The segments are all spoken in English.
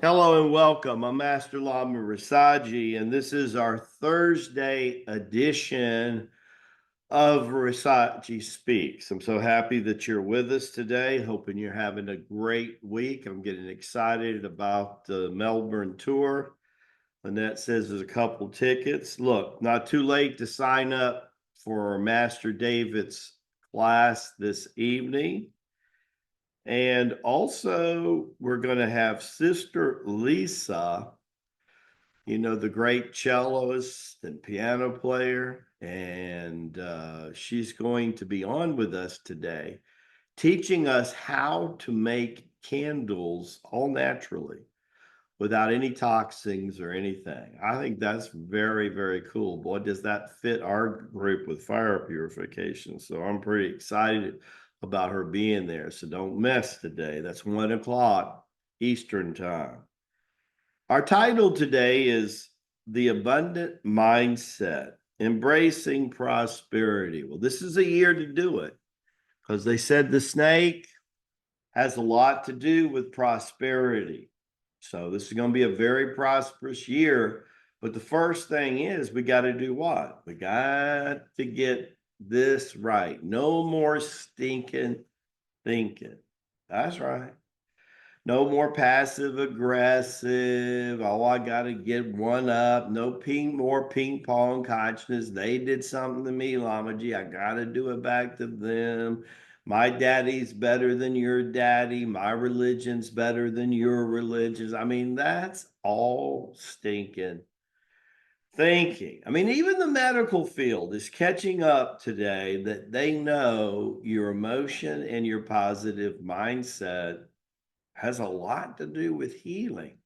Hello and welcome. I'm Master Lama Rasaji, and this is our Thursday edition of Rasaji Speaks. I'm so happy that you're with us today. Hoping you're having a great week. I'm getting excited about the Melbourne tour. Annette says there's a couple tickets. Look, not too late to sign up for Master David's class this evening. And also, we're going to have Sister Lisa, the great celloist and piano player. And she's going to be on with us today, teaching us how to make candles all naturally without any toxins or anything. I think that's very, very cool. Boy, does that fit our group with fire purification. So I'm pretty excited about her being there. So don't miss today. That's 1 o'clock Eastern time. Our title today is The Abundant Mindset, Embracing Prosperity. Well, this is a year to do it because they said the snake has a lot to do with prosperity. So this is going to be a very prosperous year. But the first thing is we got to do what? We got to get this right. No more stinking thinking. That's right. No more passive aggressive. Oh, I got to get one up. No more ping pong consciousness. They did something to me, Lamaji. I got to do it back to them. My daddy's better than your daddy. My religion's better than your religion. I mean, that's all stinking thinking. I mean, even the medical field is catching up today that they know your emotion and your positive mindset has a lot to do with healing.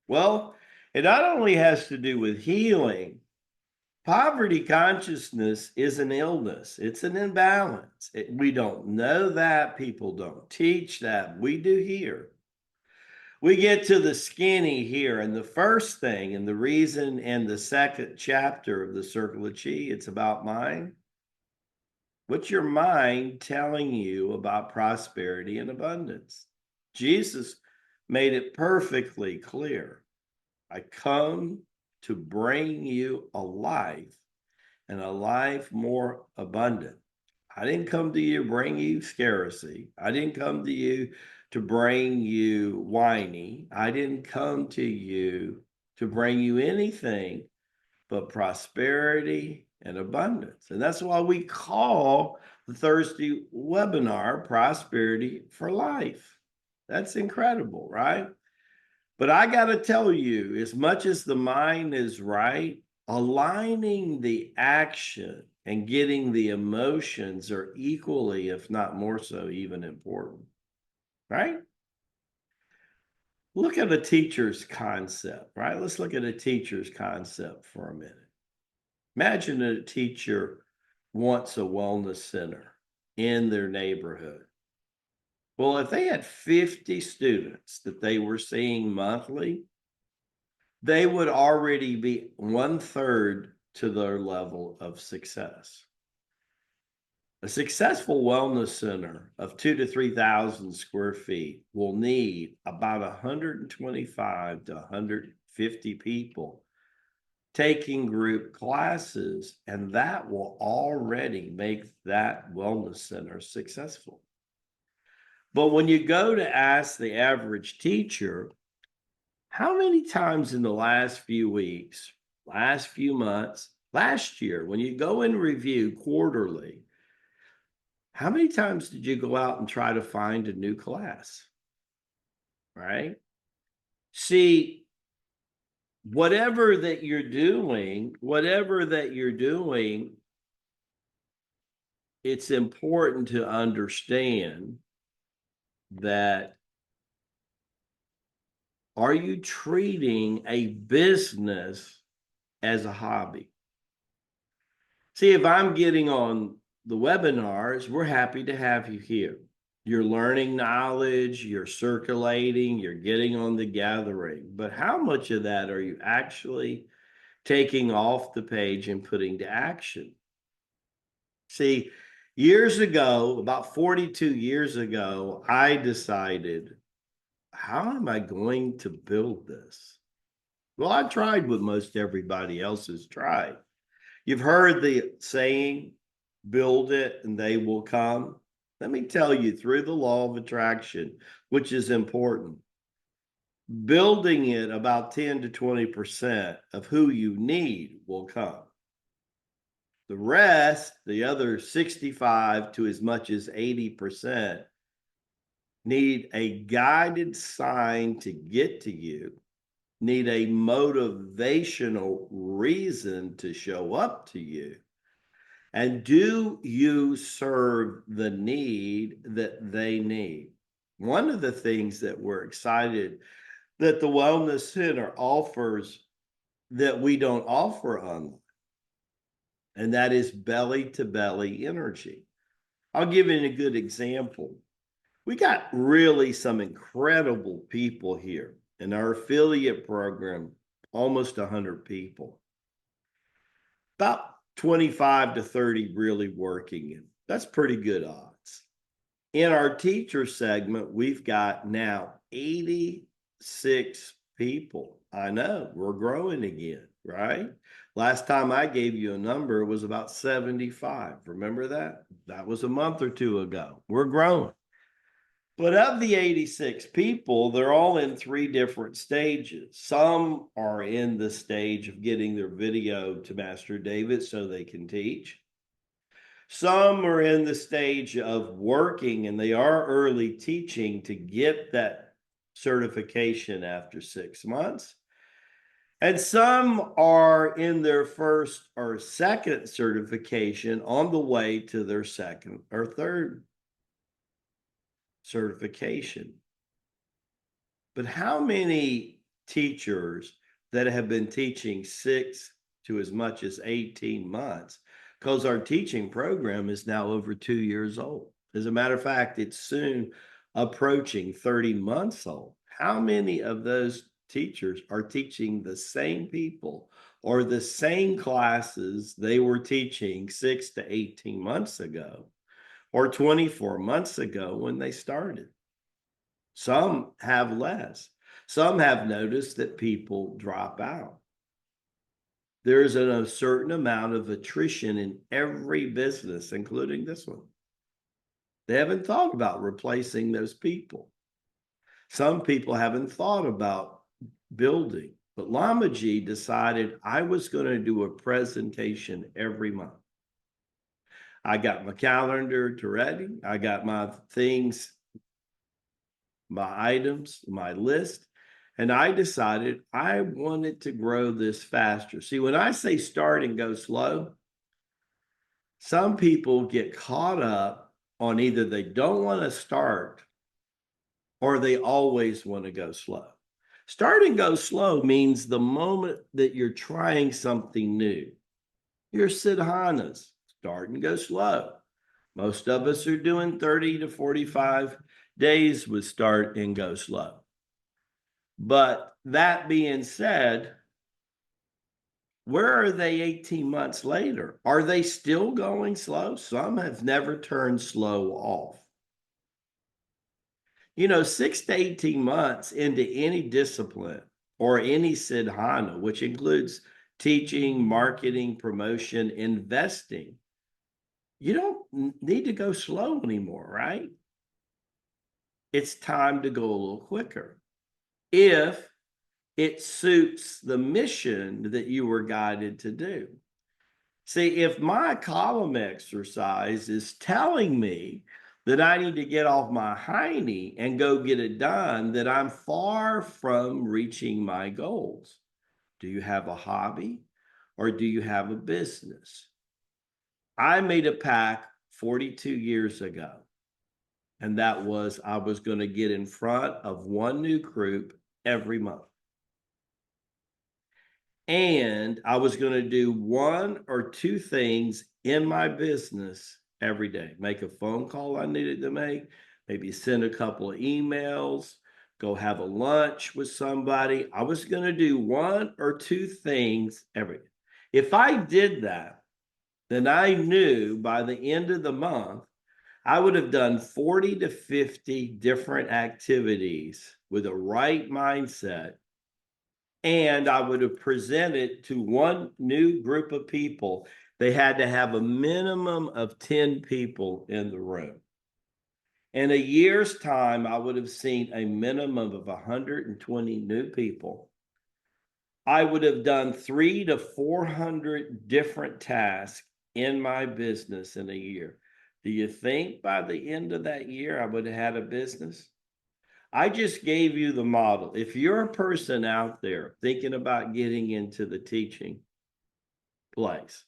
Well, it not only has to do with healing, poverty consciousness is an illness, it's an imbalance. We don't know that, people don't teach that. We do here. We get to the skinny here, and the first thing, and the reason, and the second chapter of the Circle of Chi, it's about mind. What's your mind telling you about prosperity and abundance? Jesus made it perfectly clear. I come to bring you a life and a life more abundant. I didn't come to you to bring you scarcity. I didn't come to you to bring you whiny. I didn't come to you to bring you anything but prosperity and abundance. And that's why we call the Thursday webinar Prosperity for Life. That's incredible, right? But I got to tell you, as much as the mind is right, aligning the action and getting the emotions are equally, if not more so, even important, right? Look at a teacher's concept, right? Let's look at a teacher's concept for a minute. Imagine a teacher wants a wellness center in their neighborhood. Well, if they had 50 students that they were seeing monthly, they would already be 1/3 to their level of success. A successful wellness center of 2,000 to 3,000 square feet will need about 125 to 150 people taking group classes, and that will already make that wellness center successful. But when you go to ask the average teacher, how many times in the last few weeks, last few months, last year, when you go and review quarterly, how many times did you go out and try to find a new class? Right? See, whatever that you're doing, it's important to understand that, are you treating a business as a hobby? See, if I'm getting on the webinars, we're happy to have you here. You're learning knowledge, you're circulating, you're getting on the gathering. But how much of that are you actually taking off the page and putting to action? See, years ago, about 42 years ago, I decided how am I going to build this? Well, I tried what most everybody else has tried. You've heard the saying, build it and they will come. Let me tell you, through the law of attraction, which is important, building it about 10 to 20% of who you need will come. The rest, the other 65 to as much as 80%, need a guided sign to get to you, need a motivational reason to show up to you. And do you serve the need that they need? One of the things that we're excited that the Wellness Center offers that we don't offer online, and that is belly to belly energy. I'll give you a good example. We got really some incredible people here in our affiliate program, almost 100 people. About 25 to 30 really working. And that's pretty good odds. In our teacher segment, we've got now 86 people. I know we're growing again, right? Last time I gave you a number, it was about 75. Remember that? That was a month or two ago. We're growing. But of the 86 people, they're all in three different stages. Some are in the stage of getting their video to Master David so they can teach. Some are in the stage of working and they are early teaching to get that certification after 6 months. And some are in their first or second certification on the way to their second or third certification. But how many teachers that have been teaching 6 to as much as 18 months? Because our teaching program is now over 2 years old. As a matter of fact, it's soon approaching 30 months old. How many of those teachers are teaching the same people or the same classes they were teaching 6 to 18 months ago or 24 months ago when they started? Some have less. Some have noticed that people drop out. There's a certain amount of attrition in every business, including this one. They haven't thought about replacing those people. Some people haven't thought about building. But Lama Ji decided I was going to do a presentation every month. I got my calendar to ready. I got my things, my items, my list, and I decided I wanted to grow this faster. See, when I say start and go slow, some people get caught up on either they don't want to start or they always want to go slow. Start and go slow means the moment that you're trying something new, your sadhanas, start and go slow. Most of us are doing 30 to 45 days with start and go slow. But that being said, where are they 18 months later? Are they still going slow? Some have never turned slow off. 6 to 18 months into any discipline or any sadhana, which includes teaching, marketing, promotion, investing, you don't need to go slow anymore, right? It's time to go a little quicker if it suits the mission that you were guided to do. See, if my column exercise is telling me that I need to get off my hiney and go get it done, that I'm far from reaching my goals. Do you have a hobby or do you have a business? I made a pact 42 years ago, and that was I was going to get in front of one new group every month. And I was going to do one or two things in my business every day. Make a phone call I needed to make, maybe send a couple of emails, go have a lunch with somebody. I was going to do one or two things every day. If I did that, then I knew by the end of the month, I would have done 40 to 50 different activities with a right mindset, and I would have presented to one new group of people. They had to have a minimum of 10 people in the room. In a year's time, I would have seen a minimum of 120 new people. I would have done 300 to 400 different tasks in my business in a year. Do you think by the end of that year, I would have had a business? I just gave you the model. If you're a person out there thinking about getting into the teaching place,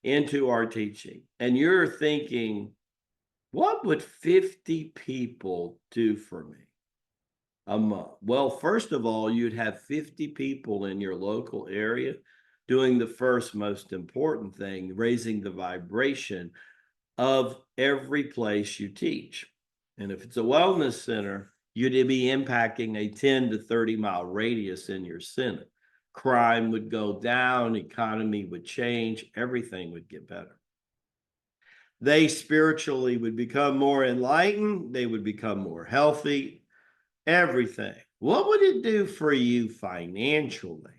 into our teaching, and you're thinking, what would 50 people do for me a month? Well, first of all, you'd have 50 people in your local area doing the first most important thing, raising the vibration of every place you teach. And if it's a wellness center, you'd be impacting a 10 to 30-mile radius in your center. Crime would go down, economy would change, everything would get better. They spiritually would become more enlightened, they would become more healthy, everything. What would it do for you financially?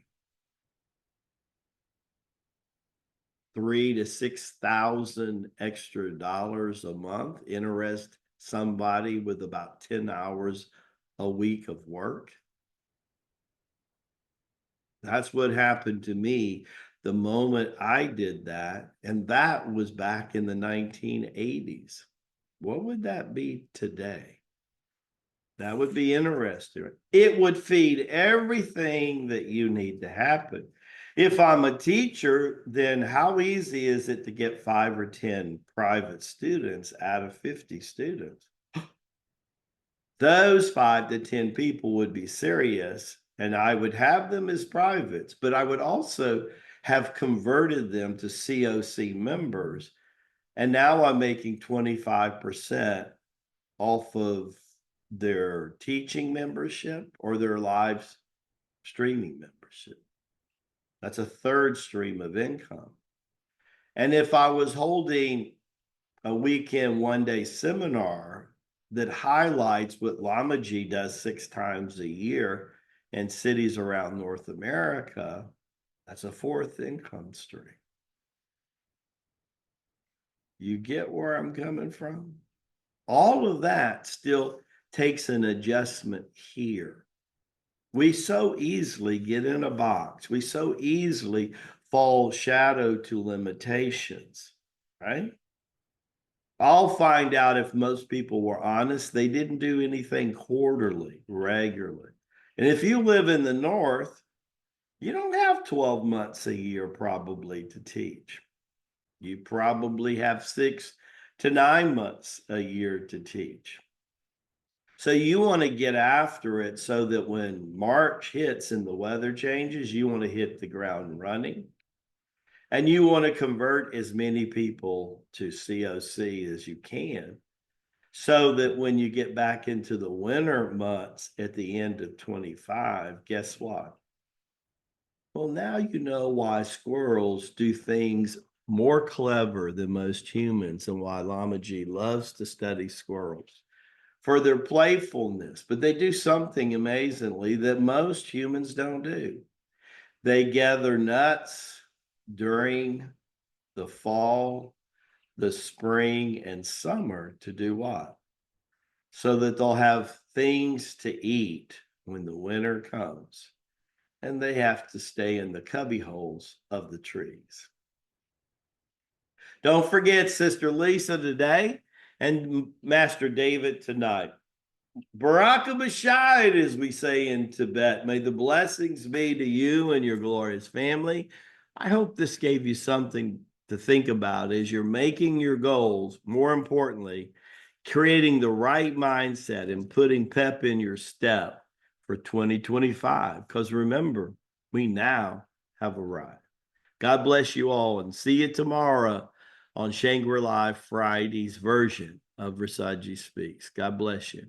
3 to 6,000 extra dollars a month. Interest somebody with about 10 hours a week of work. That's what happened to me the moment I did that. And that was back in the 1980s. What would that be today? That would be interesting. It would feed everything that you need to happen. If I'm a teacher, then how easy is it to get 5 or 10 private students out of 50 students? Those 5 to 10 people would be serious, and I would have them as privates, but I would also have converted them to COC members. And now I'm making 25% off of their teaching membership or their live streaming membership. That's a third stream of income. And if I was holding a weekend, 1-day seminar that highlights what Lamaji does 6 times a year in cities around North America, that's a fourth income stream. You get where I'm coming from? All of that still takes an adjustment here. We so easily get in a box. We so easily fall shadow to limitations, right? I'll find out if most people were honest. They didn't do anything quarterly, regularly. And if you live in the North, you don't have 12 months a year probably to teach. You probably have 6 to 9 months a year to teach. So you want to get after it so that when March hits and the weather changes, you want to hit the ground running. And you want to convert as many people to COC as you can, so that when you get back into the winter months at the end of 25, guess what? Well, now you know why squirrels do things more clever than most humans and why Lamaji loves to study squirrels for their playfulness. But they do something amazingly that most humans don't do. They gather nuts during the fall, the spring, and summer to do what? So that they'll have things to eat when the winter comes. And they have to stay in the cubby holes of the trees. Don't forget Sister Lisa today and Master David tonight. Baraka Bashad, as we say in Tibet. May the blessings be to you and your glorious family. I hope this gave you something to think about as you're making your goals. More importantly, creating the right mindset and putting pep in your step for 2025. Because remember, we now have arrived. God bless you all and see you tomorrow on Shangri-La Friday's version of Versace Speaks. God bless you.